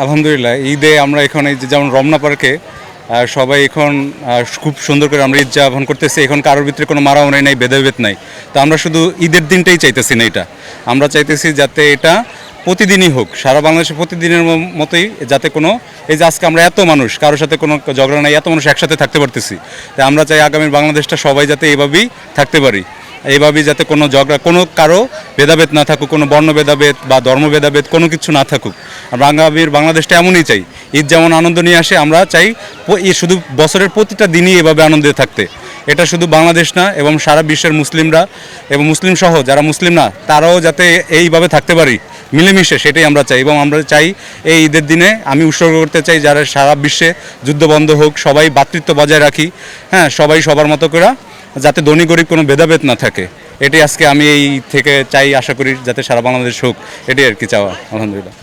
আলহামদুলিল্লাহ ঈদে আমরা এখন এই যেমন রমনা পার্কে সবাই এখন খুব সুন্দর করে আমরা ঈদ যাপন করতেছি। এখন কারোর ভিতরে কোনো মারামারি নাই, ভেদাভেদ নাই। তো আমরা শুধু ঈদের দিনটাই চাইতেছি না, এটা আমরা চাইতেছি যাতে এটা প্রতিদিনই হোক, সারা বাংলাদেশে প্রতিদিনের মতোই, যাতে কোনো এই যে আজকে আমরা এত মানুষ, কারোর সাথে কোনো ঝগড়া নাই, এত মানুষ একসাথে থাকতে পারতেছি। তাই আমরা চাই আগামীর বাংলাদেশটা সবাই যাতে এইভাবেই থাকতে পারি, এইভাবেই যাতে কোনো ঝগড়া, কোনো কারো ভেদাভেদ না থাকুক, কোনো বর্ণ ভেদাভেদ বা ধর্ম ভেদাভেদ কোনো কিছু না থাকুক। আমরা আগামীর বাংলাদেশটা এমনই চাই। ঈদ যেমন আনন্দ নিয়ে আসে, আমরা চাই শুধু বছরের প্রতিটা দিনই এভাবে আনন্দে থাকতে। এটা শুধু বাংলাদেশ না, এবং সারা বিশ্বের মুসলিমরা এবং মুসলিম সহ যারা মুসলিম না তারাও যাতে এইভাবে থাকতে পারি মিলেমিশে, সেটাই আমরা চাই। এবং আমরা চাই এই ঈদের দিনে আমি উৎসর্গ করতে চাই যারা সারা বিশ্বে যুদ্ধ বন্ধ হোক, সবাই ভ্রাতৃত্ব বজায় রাখি, হ্যাঁ, সবাই সবার মতো করে, যাতে ধনী গরিব কোনো ভেদাভেদ না থাকে। এটাই আজকে আমি এই থেকে চাই, আশা করি যাতে সারা বাংলাদেশ হোক, এটাই আর কি চাওয়া। আলহামদুলিল্লাহ।